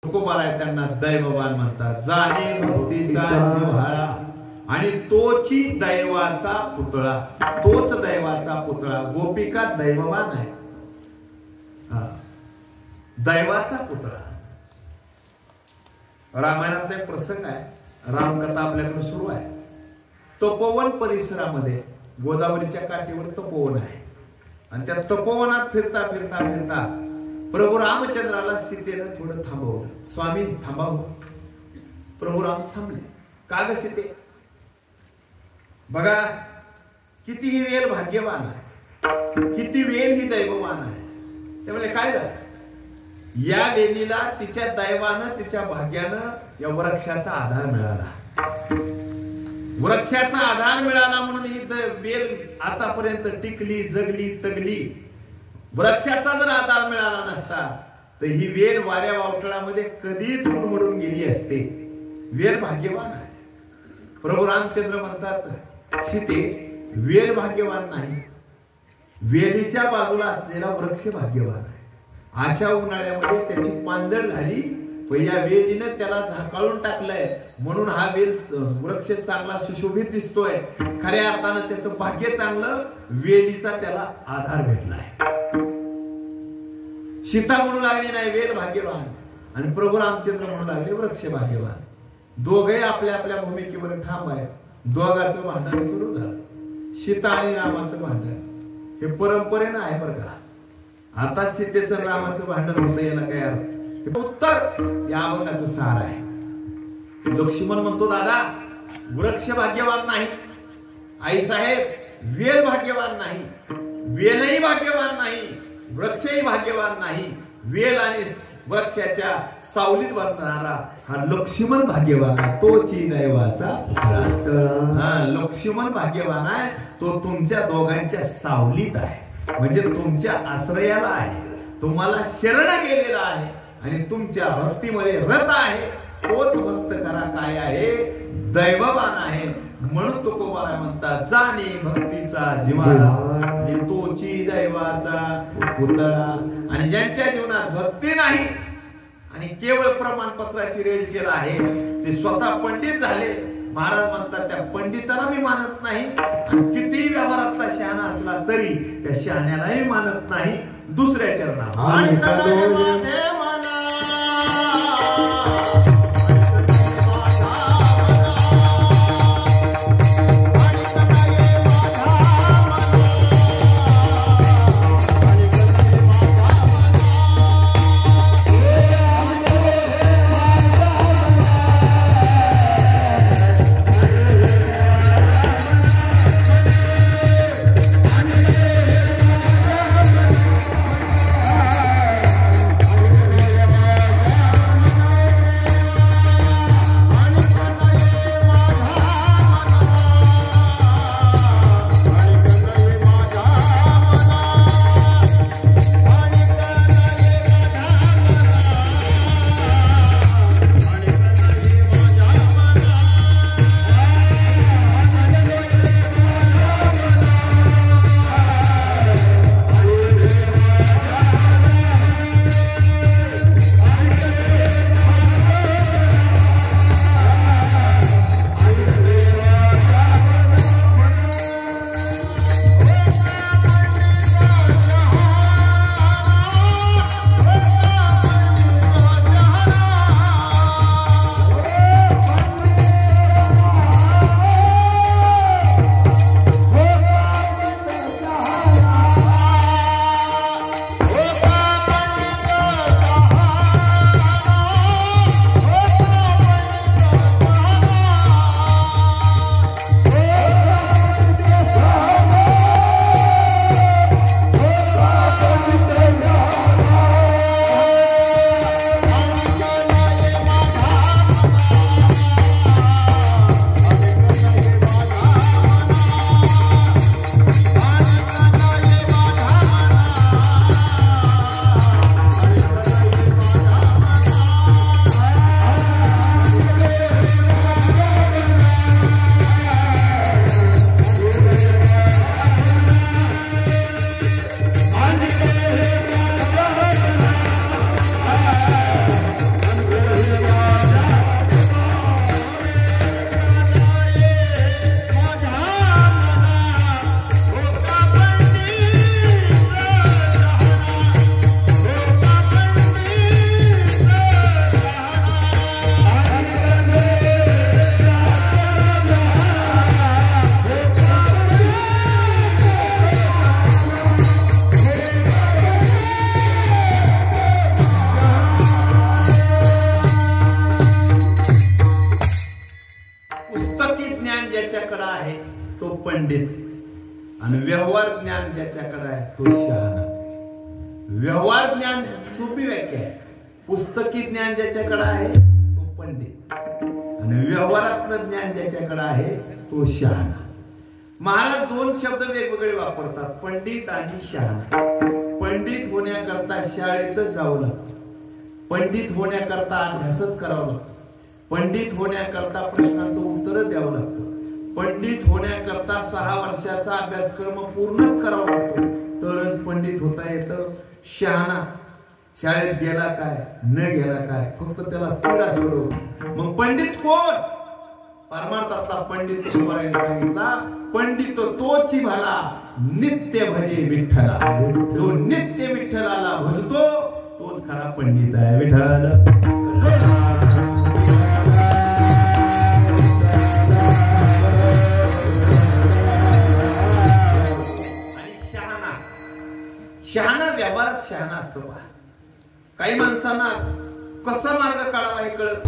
तुकोबाराय त्यांना दैववान म्हणतात. जाणे भक्तीचा जिव्हाळा आणि तोची दैवाचा पुतळा, तोच दैवाचा पुतळा. गोपिका दैववान आहे, दैवाचा पुतळा. रामायणातला एक प्रसंग आहे, रामकथा आपल्याकडे सुरू आहे. तपोवन परिसरामध्ये गोदावरीच्या काठीवर तपोवन आहे आणि त्या तपोवनात फिरता फिरता फिरता प्रभू रामचंद्राला सीतेनं थोडं थांबवलं. स्वामी थांबाव. प्रभू राम थांबले. का ग सीते, बघा किती ही वेल भाग्यवान आहे, किती वेल ही दैववान आहे. ते म्हणले काय झालं, या वेलीला तिच्या दैवानं तिच्या भाग्यानं या वृक्षाचा आधार मिळाला. वृक्षाचा आधार मिळाला म्हणून ही वेल आतापर्यंत टिकली, जगली, तगली. वृक्षाचा जर आधार मिळाला नसता तर ही वेल वाऱ्या वावटळामध्ये कधीच उडमडून गेली असते. वेल भाग्यवान आहे. प्रभू रामचंद्र म्हणतात, सीते वेल भाग्यवान नाही, वेलीच्या बाजूला असलेला वृक्ष भाग्यवान आहे. अशा उन्हाळ्यामध्ये त्याची पांजळ झाली, पण या वेलीनं त्याला झाकाळून टाकलंय म्हणून हा वेल वृक्ष चांगला सुशोभित दिसतोय. खऱ्या अर्थानं त्याचं भाग्य चांगलं, वेलीचा त्याला आधार भेटलाय. सीता म्हणू लागली नाही वेल भाग्यवान, आणि प्रभू रामचंद्र म्हणू लागले वृक्ष भाग्यवान. दोघे आपल्या आपल्या भूमिकेवर ठाम आहेत. दोघांचं भांडण सुरू झालं. सीता आणि रामाचं भांडण हे परंपरेनं आहे बरं का. आता सीतेचं रामाचं भांडण होतं, याला काय अर्थ. उत्तर या अभंगाचं सार आहे. लक्ष्मण म्हणतो, दादा वृक्ष भाग्यवान नाही, आई साहेब वेल भाग्यवान नाही, वेलही भाग्यवान नाही, वृक्षही भाग्यवान नाही. वेल आणि वृक्षाच्या सावलीत बनणारा हा लक्ष्मण भाग्यवान आहे. तोची दैवाचा लक्ष्मण भाग्यवान आहे. तो तुमच्या दोघांच्या सावलीत आहे, म्हणजे तुमच्या आश्रयाला आहे, तुम्हाला शरण गेलेला आहे आणि तुमच्या भक्तीमध्ये रत आहे. तोच भक्त करा काय आहे, दैववान आहे. म्हणून तुकोबाराय म्हणतात, जाणे भक्तीचा जिव्हाळा आणि तोची दैवाचा पुतळा. आणि ज्यांच्या जीवनात भक्ती नाही आणि केवळ प्रमाणपत्राची रेलचेल आहे, ते स्वतः पंडित झाले. महाराज म्हणतात, त्या पंडिताला मी मानत नाही, आणि कितीही व्यवहारातला शहाणा असला तरी त्या शहाण्यालाही मानत नाही. दुसऱ्या चरणात तो पंडित, आणि व्यवहार ज्ञान ज्याच्याकडे आहे तो शहाणा. व्यवहार ज्ञान सोपी व्याख्या आहे. पुस्तकी ज्ञान ज्याच्याकडे आहे तो पंडित, आणि व्यवहारातलं ज्ञान ज्याच्याकडे आहे तो शहाणा. महाराज दोन शब्द वेगवेगळे वापरतात, पंडित आणि शहाणा. पंडित होण्याकरता शाळेतच जावं लागतं, पंडित होण्याकरता अभ्यासच करावं लागतं, पंडित होण्याकरता प्रश्नांचं उत्तर द्यावं लागतं, पंडित होण्याकरता 6 वर्षाचा अभ्यासक्रम पूर्णच करावा लागतो, तरच पंडित होता येतं. शहाणा शाळेत गेला काय न गेला काय, फक्त त्याला तिडा सोडवतो. मग पंडित कोण? परमार्थातला पंडित तुकोबाराने सांगितला, पंडित तोची भला नित्य भजे विठ्ठला. जो नित्य विठ्ठलाला भजतो तोच खरा पंडित आहे. विठ्ठल शहाणा व्यवहारात शहाणा असतो. पहा, काही माणसांना कसा मार्ग काढावा हे कळत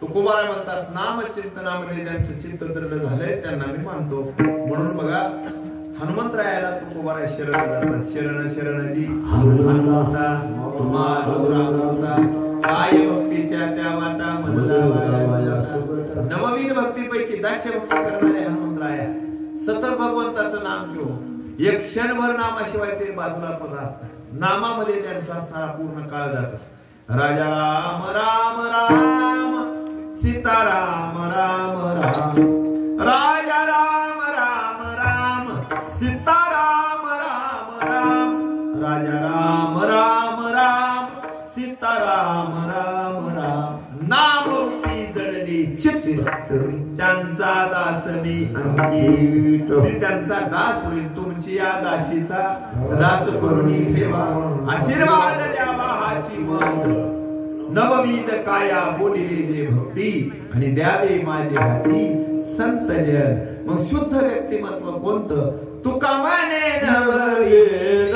तुकोबारा म्हणतात, नाम चिंतनामध्ये ज्यांचं चित्त दृढ झालंय त्यांना मी मानतो. म्हणून बघा, हनुमंतरायाला तुकोबारा शरण जातात. शरण शरणजी हनुमंता तुम्हा गौरावता, काय भक्तीच्या त्या वाटा मजला. नवविध भक्तीपैकी दास्य भक्ती करणारे हनुमंतराया सतत भगवंताचं नाम घेऊन एक क्षणभर नामाशिवाय ते बाजूला पण राहत नाही. नामामध्ये त्यांचा सारा पूर्ण काळ जातो. राजा राम राम राम, सीताराम राम राम, राजा राम राम राम, सीताराम राम राम, राजा राम राम राम, सीताराम राम राम. नाम रूपी जडली चित्त त्यांचा दास मी अंगी, त्यांचा दास होईल. तुमची या दासीचा दास करून ठेवा. आशीर्वाद द्यावा हाची मत, नवविध काया बोलिले जे भक्ती, आणि द्यावे माझे हाती संत जन. मग शुद्ध व्यक्तिमत्व कोणतं? तुका माने नवविध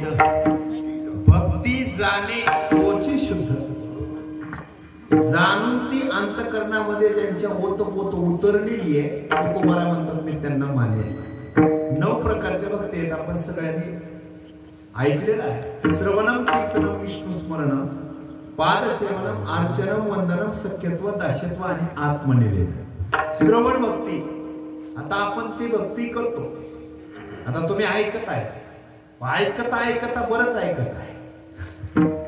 वेद भक्ती जाणे तोची शुद्ध. जाणून ती अंतकरणामध्ये ज्यांच्या ओतपोत उतरलेली आहे तुकोबारा म्हणतात मी त्यांना मानेल. 9 प्रकारच्या भक्ती आहेत, आपण सगळ्यांनी ऐकलेलं आहे. श्रवणम कीर्तनम विष्णू स्मरणम पादसेवनम अर्चनम वंदनम सख्यत्व दास्यत्व आणि आत्मनिवेदन. श्रवण भक्ती, आता आपण ती भक्ती करतो. आता तुम्ही ऐकत आहे, ऐकता ऐकता बरंच ऐकत आहे,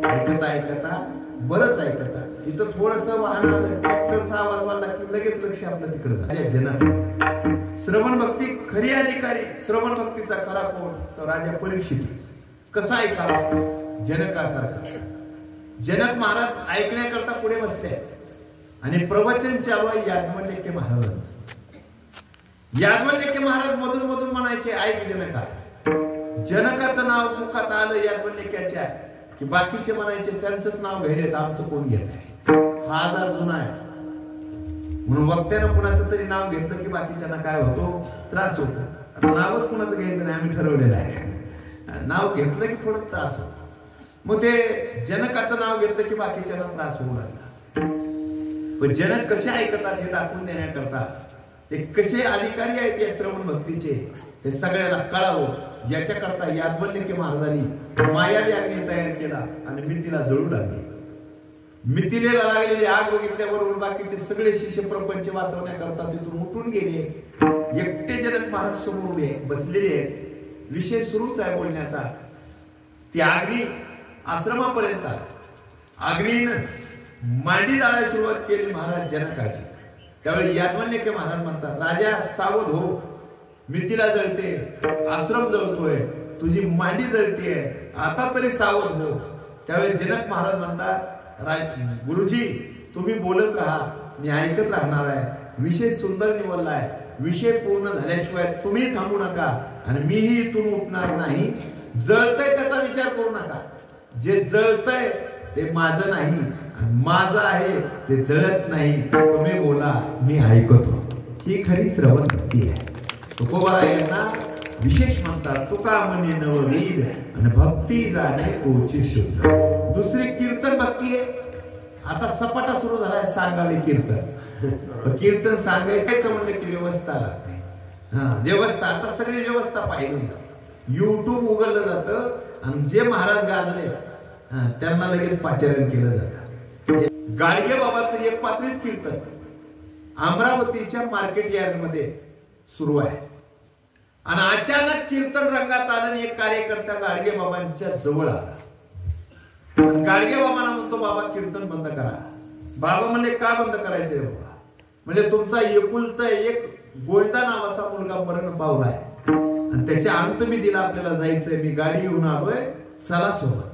ऐकता ऐकता बरंच ऐकत आहे. इथं थोडस वाहन ट्रॅक्टरचा आवाज वाढला की लगेच लक्ष आपलं तिकडे झालं. जनक श्रवण भक्ती खरी अधिकारी. श्रवण भक्तीचा खरा कोण तर राजा परीक्षित. कसा ऐकावा? जनकासारखा. जनक महाराज ऐकण्याकरता पुढे बसले आणि प्रवचन चालू आहे याज्ञवल्क्य महाराजांचं. याज्ञवल्क्य महाराज मधून मधून म्हणायचे ऐक जनका. जनकाचं नाव मुखात आलं याज्ञवल्क्याच्या की बाकीचे म्हणायचे त्यांचंच नाव घ्यायला आमचं कोण घेत आहे. हा आजार जुना आहे म्हणून वक्त्यानं कुणाचं तरी नाव घेतलं की बाकीच्यांना काय होतो? त्रास होतो. आता नावच कुणाचं घ्यायचं नाही, आम्ही ठरवलेलं आहे. नाव घेतलं की थोडं त्रास होतो. मग ते जनकाचं नाव घेतलं की बाकीच्यांना त्रास होऊ लागला. पण जनक कसे ऐकतात हे दाखवून देण्याकरता ते कसे अधिकारी आहेत या श्रवण भक्तीचे हे सगळ्याला कळावं याच्याकरता याज्ञवल्क्य महाराजांनी मायावी अग्नी तयार केला आणि मितीला जळू लागली. मिथिलेला लागलेली आग बघितल्याबरोबर बाकीचे सगळे शिष्य प्रपंच वाचवण्याकरता तिथून उठून गेले. एकटे जनक महाराज समोर बसलेले आहेत. विषय सुरूच आहे बोलण्याचा. ती अग्नी आश्रमापर्यंत अग्नीनं मांडी जाळायला सुरुवात केली महाराज जनकाची. त्यावेळी याज्ञवल्क्य महाराज म्हणतात राजा सावध हो, मिथिला जळते, आश्रम जळतोय, तुझी मांडी जळतीये, आता तरी सावध हो. त्यावेळी जनक महाराज म्हणतात गुरुजी तुम्ही बोलत राहा, मी ऐकत राहणार आहे. विषय सुंदर निवडलाय, विषय पूर्ण झाल्याशिवाय तुम्ही थांबू नका आणि मीही इथून उठणार नाही. जळतय त्याचा विचार करू नका. जे जळतय ते माझं नाही आणि माझं आहे ते जळत नाही. तुम्ही बोला, मी ऐकतो. ही खरी श्रवण भक्ती आहे. तुकोबारा यांना विशेष म्हणतात तुका म्हणे नववीर आणि भक्ती जाणे तोची शुद्ध. दुसरी कीर्तन भक्ती आहे. आता सपाटा सुरू झालाय सांगावे कीर्तन. कीर्तन सांगायचं म्हणलं की व्यवस्था लागते. व्यवस्था आता सगळी व्यवस्था पाहिली जाते. युट्यूब उघडलं जातं आणि जे महाराज गाजले त्यांना लगेच पाचारण केलं जातं. गाडगे बाबाचं एक पात्रीच कीर्तन अमरावतीच्या मार्केट यार्ड मध्ये सुरू आहे आणि अचानक कीर्तन रंगात आलं आणि एक कार्यकर्ता गाडगे बाबांच्या जवळ आला. गाडगे बाबांना म्हणतो बाबा कीर्तन बंद करा. बाबा म्हणले का बंद करायचंय बाबा? म्हणजे तुमचा एकुलता एक गोविंदा नावाचा मुलगा मरण पावलाय आणि त्याच्या अंत मी दिला, आपल्याला जायचंय, मी गाडी घेऊन आलोय, चला सोबत.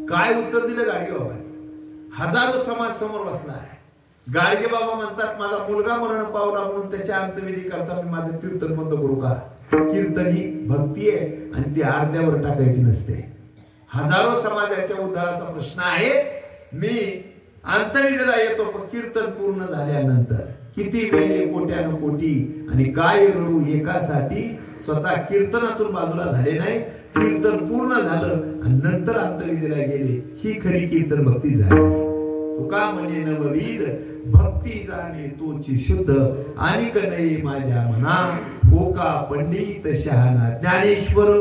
काय उत्तर दिलं गाडगे बाबांनी? हजारो समाज समोर बसला आहे. गाडगे बाबा म्हणतात माझा मुलगा मरण पावला म्हणून त्याच्या अंतविधी करता मी माझं कीर्तन बंद करू का? कीर्तन ही भक्ती आहे आणि ती अर्ध्यावर टाकायची नसते. हजारो समाजाच्या उद्धाराचा प्रश्न आहे. मी अंतविधीला येतो पण कीर्तन पूर्ण झाल्यानंतर किती वेळे कोट्यानं कोटी आणि काय रडू एकासाठी. स्वतः कीर्तनातून बाजूला झाले नाही, कीर्तन पूर्ण झालं आणि नंतर अंतविधीला गेले. ही खरी कीर्तन भक्ती झाली. तुका म्हणे नववीर भक्ती जाणे तोची शुद्ध आणि कनई माझ्या मना कोका पंडित शहाणा ज्ञानेश्वर.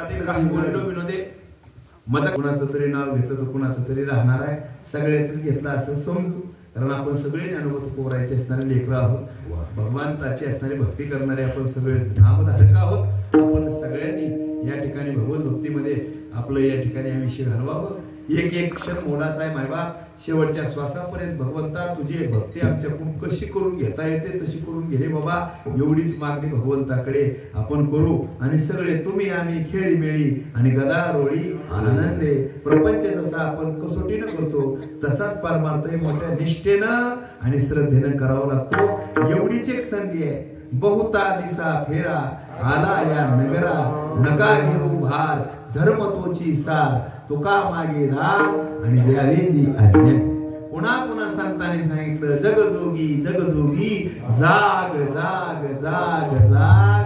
पाते काही बोललो विनोदे माझा कुणाचं तरी नाव घेतलं तर कुणाचं तरी राहणार आहे, सगळ्याच घेतलं असं समजू, कारण आपण सगळे ज्ञानोबत पोरायचे असणारे लेकरं आहोत, भगवंताची असणारी भक्ती करणारे आपण सगळे नामधारक आहोत. आपण सगळ्यांनी या ठिकाणी भगवत भक्तीमध्ये आपलं या ठिकाणी आयुष्य घालवावं. एक एक क्षण मोलाचा आहे मायबाप. शेवटच्या श्वासापर्यंत भगवंता तुझी भक्ती आमच्याकडून कशी करून घेता येते तशी करून घे रे बाबा, एवढीच मागणी भगवंताकडे आपण करू. आणि सगळे तुम्ही आम्ही खेळी मेळी आणि गदारोळी आनंदे प्रपंच जसा आपण कसोटीनं करतो तसाच परमार्थ मोठ्या निष्ठेनं आणि श्रद्धेनं करावा लागतो. एवढीच एक संधी आहे. बहुता दिसा फेरा आला या नगरा, नका घेऊ भार धर्म तोची सार, तुका मागे राग आणि द्यावेची आज्ञा. पुन्हा पुन्हा संतांनी सांगितलं जगजोगी जगजोगी जाग जाग जाग जाग